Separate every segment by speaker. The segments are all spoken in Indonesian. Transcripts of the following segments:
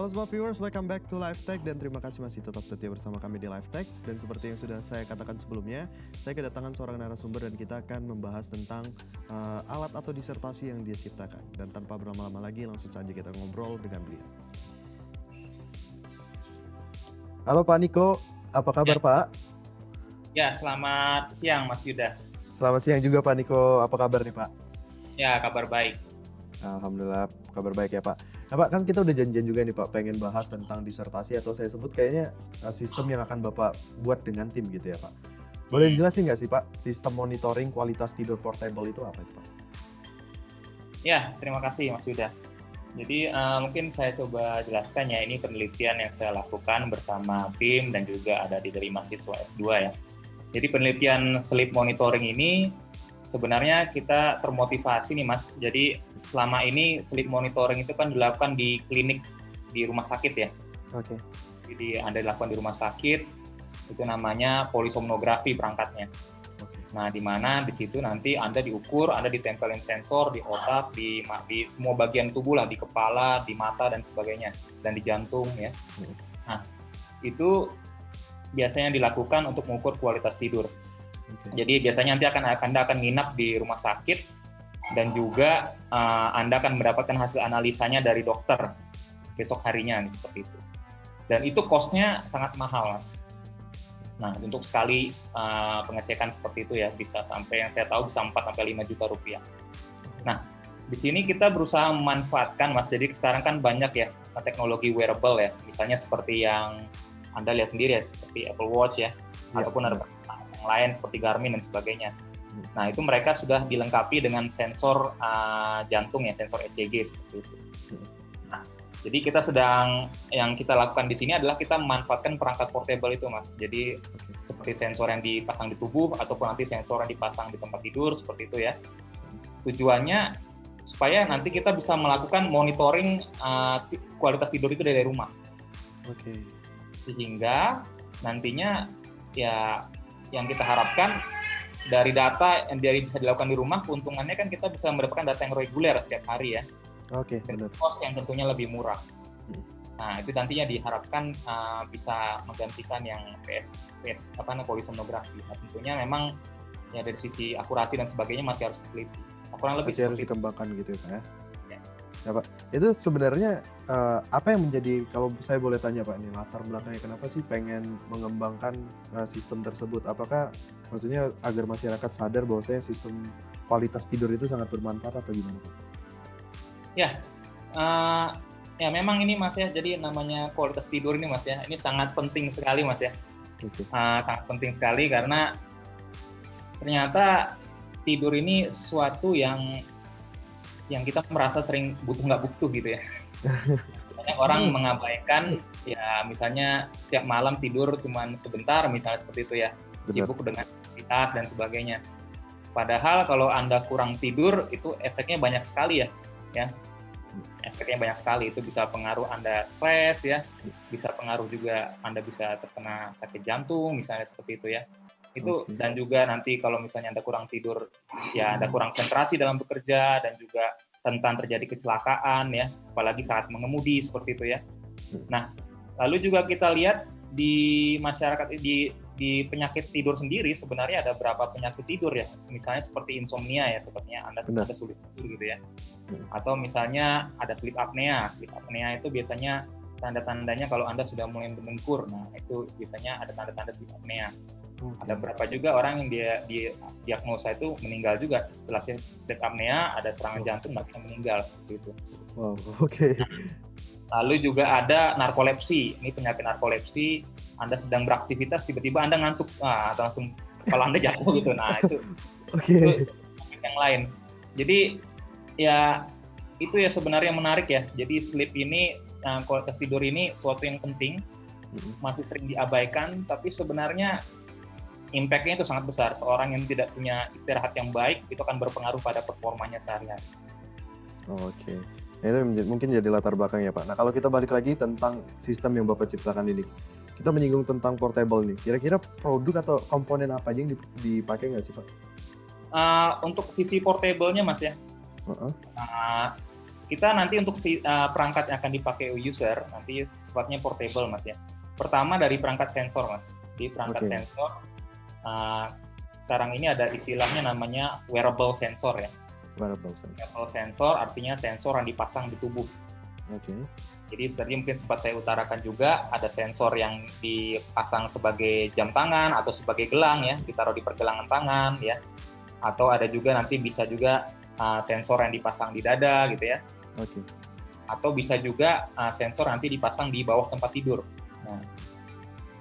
Speaker 1: Halo semua viewers, welcome back to LiveTech dan terima kasih masih tetap setia bersama kami di LiveTech. Dan seperti yang sudah saya katakan sebelumnya, saya kedatangan seorang narasumber dan kita akan membahas tentang alat atau disertasi yang dia ciptakan. Dan tanpa berlama-lama lagi, langsung saja kita ngobrol dengan beliau. Halo Pak Niko, apa kabar Pak?
Speaker 2: Ya, selamat siang Mas Yuda.
Speaker 1: Selamat siang juga Pak Niko, apa kabar nih Pak?
Speaker 2: Ya, kabar baik.
Speaker 1: Alhamdulillah, kabar baik ya Pak. Nah Pak, kan kita udah janjian juga nih Pak, pengen bahas tentang disertasi atau saya sebut kayaknya sistem yang akan Bapak buat dengan tim gitu ya Pak. Boleh dijelasin nggak sih Pak, sistem monitoring kualitas tidur portable itu apa itu Pak?
Speaker 2: Ya, terima kasih Mas Yuda. Jadi mungkin saya coba jelaskan ya, ini penelitian yang saya lakukan bersama tim dan juga ada dari mahasiswa S2 ya. Jadi penelitian sleep monitoring ini sebenarnya kita termotivasi nih Mas. Jadi selama ini sleep monitoring itu kan dilakukan di klinik, di rumah sakit ya.
Speaker 1: Oke.
Speaker 2: Jadi Anda dilakukan di rumah sakit, itu namanya polisomnografi perangkatnya. Nah, di mana di situ nanti Anda diukur, Anda ditempelin sensor di otak, di semua bagian tubuh lah, di kepala, di mata dan sebagainya, dan di jantung ya. Nah, itu biasanya dilakukan untuk mengukur kualitas tidur. Jadi biasanya nanti Anda akan nginap di rumah sakit dan juga Anda akan mendapatkan hasil analisanya dari dokter besok harinya seperti itu. Dan itu cost-nya sangat mahal, Mas. Nah, untuk sekali pengecekan seperti itu ya bisa sampai, yang saya tahu bisa 4-5 juta rupiah. Nah, di sini kita berusaha memanfaatkan, Mas. Jadi sekarang kan banyak ya teknologi wearable ya, misalnya seperti yang Anda lihat sendiri ya, seperti Apple Watch ya, ataupun ada yang lain seperti Garmin dan sebagainya. Nah, itu mereka sudah dilengkapi dengan sensor jantung ya, sensor ECG seperti itu. Nah, jadi yang kita lakukan di sini adalah kita memanfaatkan perangkat portable itu, Mas. Jadi seperti sensor yang dipasang di tubuh ataupun nanti sensor yang dipasang di tempat tidur seperti itu ya. Tujuannya supaya nanti kita bisa melakukan monitoring kualitas tidur itu dari rumah. Sehingga nantinya ya yang kita harapkan dari data yang bisa dilakukan di rumah, keuntungannya kan kita bisa mendapatkan data yang reguler setiap hari ya. Dan cost yang tentunya lebih murah. Nah, itu nantinya diharapkan bisa menggantikan yang polisomnografi. Nah, tentunya memang ya dari sisi akurasi dan sebagainya masih harus diteliti. Kurang lebih
Speaker 1: masih harus dikembangkan gitu ya Pak ya. Ya Pak, itu sebenarnya apa yang menjadi, kalau saya boleh tanya Pak, ini latar belakangnya kenapa sih pengen mengembangkan sistem tersebut? Apakah maksudnya agar masyarakat sadar bahwasanya sistem kualitas tidur itu sangat bermanfaat atau gimana Pak?
Speaker 2: Ya memang ini Mas ya, jadi namanya kualitas tidur ini Mas ya, ini sangat penting sekali Mas ya. Sangat penting sekali karena ternyata tidur ini sesuatu yang kita merasa sering nggak butuh gitu ya. Banyak orang mengabaikan ya, misalnya tiap malam tidur cuma sebentar misalnya seperti itu ya, sibuk dengan aktivitas dan sebagainya. Padahal kalau Anda kurang tidur itu efeknya banyak sekali ya. Efeknya banyak sekali, itu bisa pengaruh Anda stres ya, bisa pengaruh juga Anda bisa terkena sakit jantung misalnya seperti itu ya. Itu dan juga nanti kalau misalnya Anda kurang tidur ya, Anda kurang konsentrasi dalam bekerja dan juga rentan terjadi kecelakaan ya, apalagi saat mengemudi seperti itu ya. Nah, lalu juga kita lihat di masyarakat, di penyakit tidur sendiri sebenarnya ada berapa penyakit tidur ya, misalnya seperti insomnia ya, sepertinya Anda sulit tidur gitu ya. Atau misalnya ada sleep apnea. Sleep apnea itu biasanya tanda-tandanya kalau Anda sudah mulai mendengkur. Nah, itu biasanya ada tanda-tanda sleep apnea. Ada berapa juga orang yang dia diagnosa itu meninggal juga setelah sleep apnea, ada serangan jantung bahkan meninggal seperti itu. Lalu juga ada narkolepsi. Ini penyakit narkolepsi, Anda sedang beraktivitas tiba-tiba Anda ngantuk, langsung kepala Anda jatuh gitu. Nah, itu penyakit yang lain. Jadi ya itu ya sebenarnya menarik ya. Jadi sleep ini, kualitas tidur ini suatu yang penting, masih sering diabaikan, tapi sebenarnya impact-nya itu sangat besar. Seorang yang tidak punya istirahat yang baik itu akan berpengaruh pada performanya sehari-hari.
Speaker 1: Itu mungkin jadi latar belakang ya Pak. Nah, kalau kita balik lagi tentang sistem yang Bapak ciptakan ini, kita menyinggung tentang portable nih. Kira-kira produk atau komponen apa aja yang dipakai nggak sih Pak?
Speaker 2: Untuk sisi portable-nya Mas ya, kita nanti untuk perangkat yang akan dipakai user nanti sifatnya portable Mas ya. Pertama dari perangkat sensor Mas. Di perangkat sensor sekarang ini ada istilahnya namanya wearable sensor ya.
Speaker 1: Wearable sensor.
Speaker 2: Wearable sensor artinya sensor yang dipasang di tubuh. Jadi tadi mungkin sempat saya utarakan juga ada sensor yang dipasang sebagai jam tangan atau sebagai gelang ya, ditaruh di pergelangan tangan ya. Atau ada juga nanti bisa juga sensor yang dipasang di dada gitu ya. Atau bisa juga sensor nanti dipasang di bawah tempat tidur.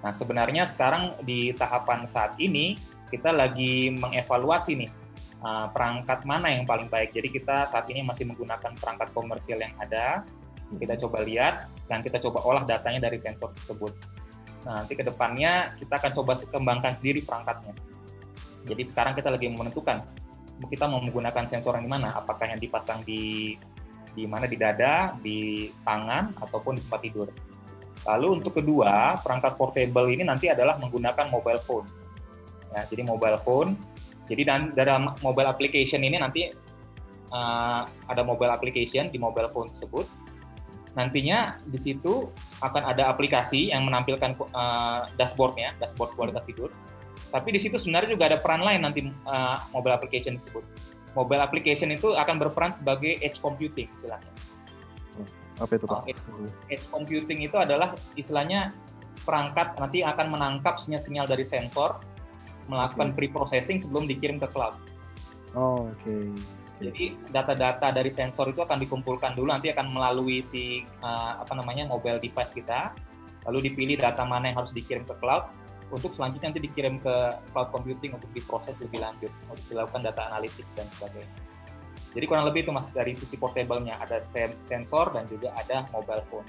Speaker 2: Nah, sebenarnya sekarang di tahapan saat ini kita lagi mengevaluasi nih perangkat mana yang paling baik. Jadi kita saat ini masih menggunakan perangkat komersial yang ada. Kita coba lihat dan kita coba olah datanya dari sensor tersebut. Nah, nanti ke depannya kita akan coba kembangkan sendiri perangkatnya. Jadi sekarang kita lagi menentukan kita mau menggunakan sensor yang di mana, apakah yang dipasang di mana, di dada, di tangan ataupun di tempat tidur. Lalu untuk kedua, perangkat portable ini nanti adalah menggunakan mobile phone. Ya, jadi mobile phone. Jadi dalam mobile application ini nanti ada mobile application di mobile phone tersebut. Nantinya di situ akan ada aplikasi yang menampilkan dashboard kualitas tidur. Tapi di situ sebenarnya juga ada peran lain nanti mobile application tersebut. Mobile application itu akan berperan sebagai edge computing istilahnya.
Speaker 1: Apa itu Pak?
Speaker 2: Edge computing itu adalah istilahnya perangkat nanti akan menangkap sinyal-sinyal dari sensor, melakukan pre-processing sebelum dikirim ke cloud. Jadi data-data dari sensor itu akan dikumpulkan dulu, nanti akan melalui mobile device kita, lalu dipilih data mana yang harus dikirim ke cloud, untuk selanjutnya nanti dikirim ke cloud computing untuk diproses lebih lanjut, untuk dilakukan data analytics dan sebagainya. Jadi kurang lebih itu Mas, dari sisi portable-nya ada sensor dan juga ada mobile phone.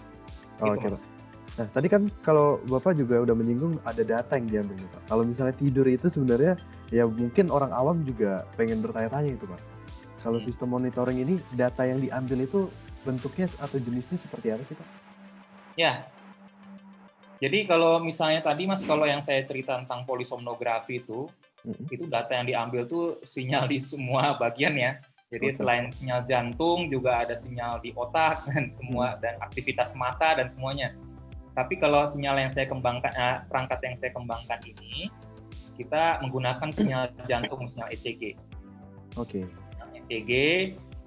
Speaker 1: Nah, tadi kan kalau Bapak juga udah menyinggung ada data yang diambil nih Pak. Kalau misalnya tidur itu sebenarnya ya mungkin orang awam juga pengen bertanya-tanya itu Pak. Kalau sistem monitoring ini, data yang diambil itu bentuknya atau jenisnya seperti apa sih Pak?
Speaker 2: Ya, jadi kalau misalnya tadi Mas, kalau yang saya cerita tentang polisomnografi itu data yang diambil tuh sinyal di semua bagian ya. Jadi selain sinyal jantung juga ada sinyal di otak dan semua dan aktivitas mata dan semuanya. Tapi kalau sinyal yang saya kembangkan, perangkat yang saya kembangkan ini, kita menggunakan sinyal jantung, sinyal ECG. ECG,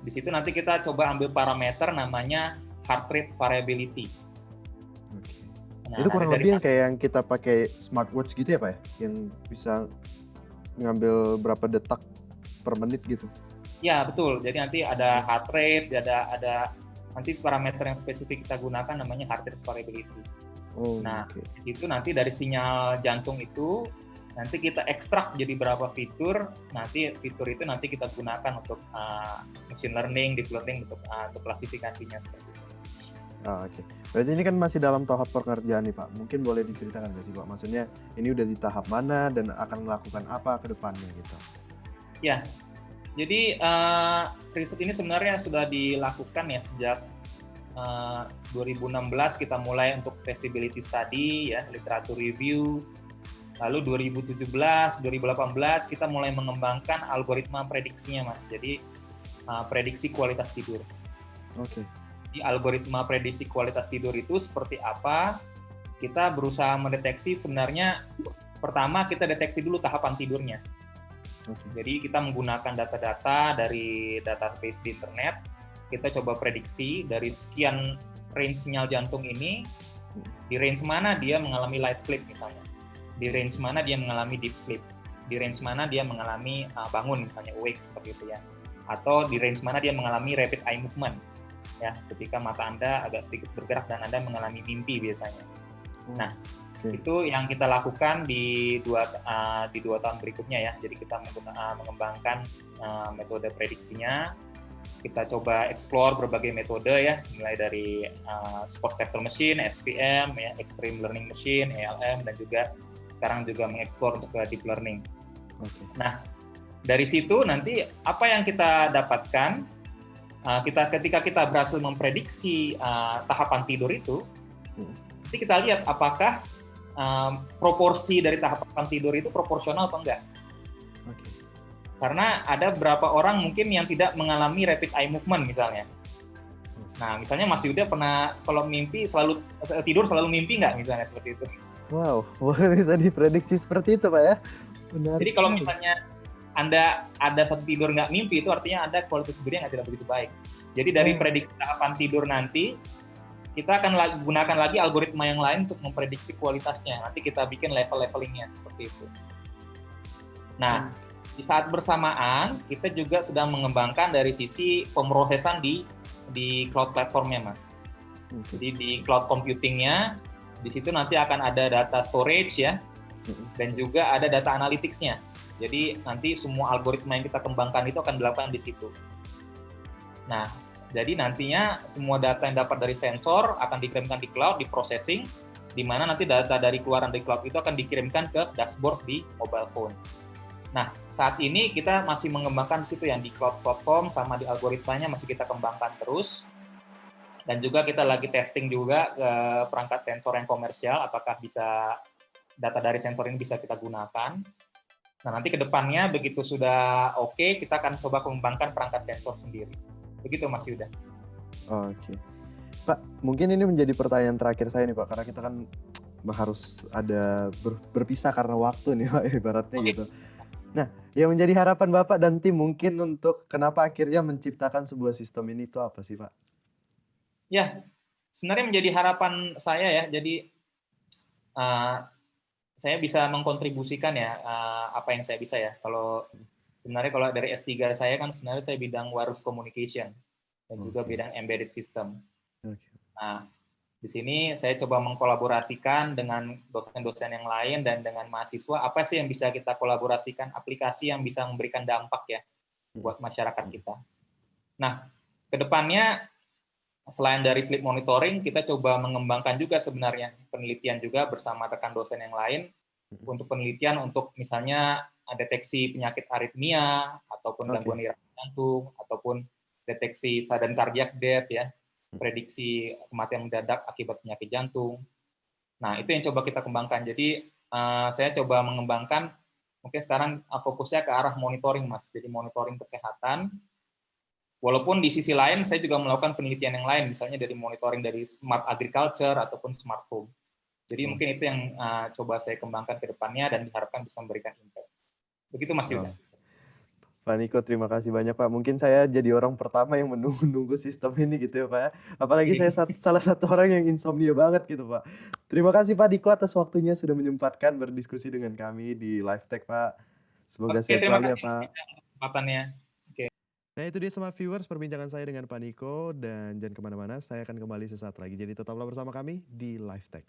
Speaker 2: di situ nanti kita coba ambil parameter namanya heart rate variability. Nah,
Speaker 1: itu kurang lebih yang kayak yang kita pakai smartwatch gitu ya Pak ya? Yang bisa ngambil berapa detak per menit gitu?
Speaker 2: Ya betul, jadi nanti ada heart rate, ada nanti parameter yang spesifik kita gunakan namanya heart rate variability. Itu nanti dari sinyal jantung itu nanti kita ekstrak jadi berapa fitur, nanti fitur itu nanti kita gunakan untuk machine learning, deep learning untuk klasifikasinya seperti itu.
Speaker 1: Berarti ini kan masih dalam tahap pengerjaan nih Pak. Mungkin boleh diceritakan nggak sih Pak? Maksudnya ini udah di tahap mana dan akan melakukan apa ke depannya gitu?
Speaker 2: Ya, jadi riset ini sebenarnya sudah dilakukan ya sejak 2016 kita mulai untuk feasibility study ya, literature review. Lalu 2017, 2018 kita mulai mengembangkan algoritma prediksinya Mas. Jadi prediksi kualitas tidur. Di algoritma prediksi kualitas tidur itu seperti apa? Kita berusaha mendeteksi sebenarnya pertama kita deteksi dulu tahapan tidurnya. Jadi kita menggunakan data-data dari database di internet, kita coba prediksi dari sekian range sinyal jantung ini, di range mana dia mengalami light sleep misalnya, di range mana dia mengalami deep sleep, di range mana dia mengalami bangun misalnya awake seperti itu ya, atau di range mana dia mengalami rapid eye movement ya, ketika mata Anda agak sedikit bergerak dan Anda mengalami mimpi biasanya. Nah, itu yang kita lakukan di dua tahun berikutnya ya. Jadi kita mengembangkan metode prediksinya. Kita coba explore berbagai metode ya, mulai dari sport vector machine, SVM, ya, extreme learning machine, ALM, dan juga sekarang juga mengeksplor untuk deep learning. Nah, dari situ nanti apa yang kita dapatkan, ketika kita berhasil memprediksi tahapan tidur itu, nanti kita lihat apakah proporsi dari tahapan tidur itu proporsional atau enggak. Karena ada beberapa orang mungkin yang tidak mengalami rapid eye movement misalnya. Nah, misalnya Mas Yuda pernah kalau tidur selalu mimpi nggak misalnya seperti itu?
Speaker 1: Wow, wah ini tadi prediksi seperti itu Pak ya. Menarik
Speaker 2: Jadi kalau
Speaker 1: sekali.
Speaker 2: misalnya Anda ada satu tidur nggak mimpi, itu artinya Anda kualitas tidurnya nggak tidak begitu baik. Jadi dari
Speaker 1: Oh,
Speaker 2: prediksi tahapan tidur nanti, kita akan gunakan lagi algoritma yang lain untuk memprediksi kualitasnya. Nanti kita bikin level-levelingnya seperti itu. Nah, di saat bersamaan kita juga sedang mengembangkan dari sisi pemrosesan di cloud platformnya, Mas.
Speaker 1: oke.
Speaker 2: Jadi di cloud computingnya, di situ nanti akan ada data storage ya, dan juga ada data analytics-nya. Jadi nanti semua algoritma yang kita kembangkan itu akan dilakukan di situ. Nah, jadi nantinya semua data yang dapat dari sensor akan dikirimkan di cloud, di processing, di mana nanti data dari keluaran dari cloud itu akan dikirimkan ke dashboard di mobile phone. Nah, saat ini kita masih mengembangkan di situ yang di cloud platform sama di algoritmanya masih kita kembangkan terus. Dan juga kita lagi testing juga ke perangkat sensor yang komersial, apakah bisa data dari sensor ini bisa kita gunakan. Nah, nanti ke depannya begitu sudah oke, kita akan coba kembangkan perangkat sensor sendiri. Begitu Mas Yuda.
Speaker 1: Oke. Pak, mungkin ini menjadi pertanyaan terakhir saya nih Pak, karena kita kan harus ada berpisah karena waktu nih Pak, ibaratnya
Speaker 2: Oke.
Speaker 1: gitu. Nah, yang menjadi harapan Bapak dan tim mungkin untuk kenapa akhirnya menciptakan sebuah sistem ini itu apa sih Pak?
Speaker 2: Ya, sebenarnya menjadi harapan saya ya. Jadi saya bisa mengkontribusikan ya apa yang saya bisa ya. Sebenarnya kalau dari S3 saya kan sebenarnya saya bidang wireless communication dan juga
Speaker 1: Oke.
Speaker 2: bidang embedded system.
Speaker 1: Oke.
Speaker 2: Nah, di sini saya coba mengkolaborasikan dengan dosen-dosen yang lain dan dengan mahasiswa, apa sih yang bisa kita kolaborasikan, aplikasi yang bisa memberikan dampak ya buat masyarakat kita. Nah, kedepannya selain dari sleep monitoring, kita coba mengembangkan juga sebenarnya penelitian juga bersama rekan dosen yang lain untuk penelitian untuk misalnya deteksi penyakit aritmia ataupun
Speaker 1: Oke.
Speaker 2: gangguan irama jantung ataupun deteksi sudden cardiac death ya, prediksi kematian mendadak akibat penyakit jantung. Nah, itu yang coba kita kembangkan. Jadi saya coba mengembangkan mungkin sekarang fokusnya ke arah monitoring, Mas. Jadi monitoring kesehatan. Walaupun di sisi lain saya juga melakukan penelitian yang lain, misalnya dari monitoring dari smart agriculture ataupun smart home. Jadi mungkin itu yang coba saya kembangkan ke depannya dan diharapkan bisa memberikan impact. Begitu Mas Yuda.
Speaker 1: Pak Niko, terima kasih banyak Pak. Mungkin saya jadi orang pertama yang menunggu sistem ini gitu ya Pak ya. Apalagi saya salah satu orang yang insomnia banget gitu Pak. Terima kasih Pak Niko atas waktunya sudah menyempatkan berdiskusi dengan kami di Live Tech Pak. Semoga
Speaker 2: Oke,
Speaker 1: sehat
Speaker 2: terima
Speaker 1: selalu ya
Speaker 2: kasih
Speaker 1: Pak.
Speaker 2: untuk kesempatannya.
Speaker 1: Nah itu dia semua viewers perbincangan saya dengan Pak Niko dan jangan kemana-mana, saya akan kembali sesaat lagi. Jadi tetaplah bersama kami di Live Tech.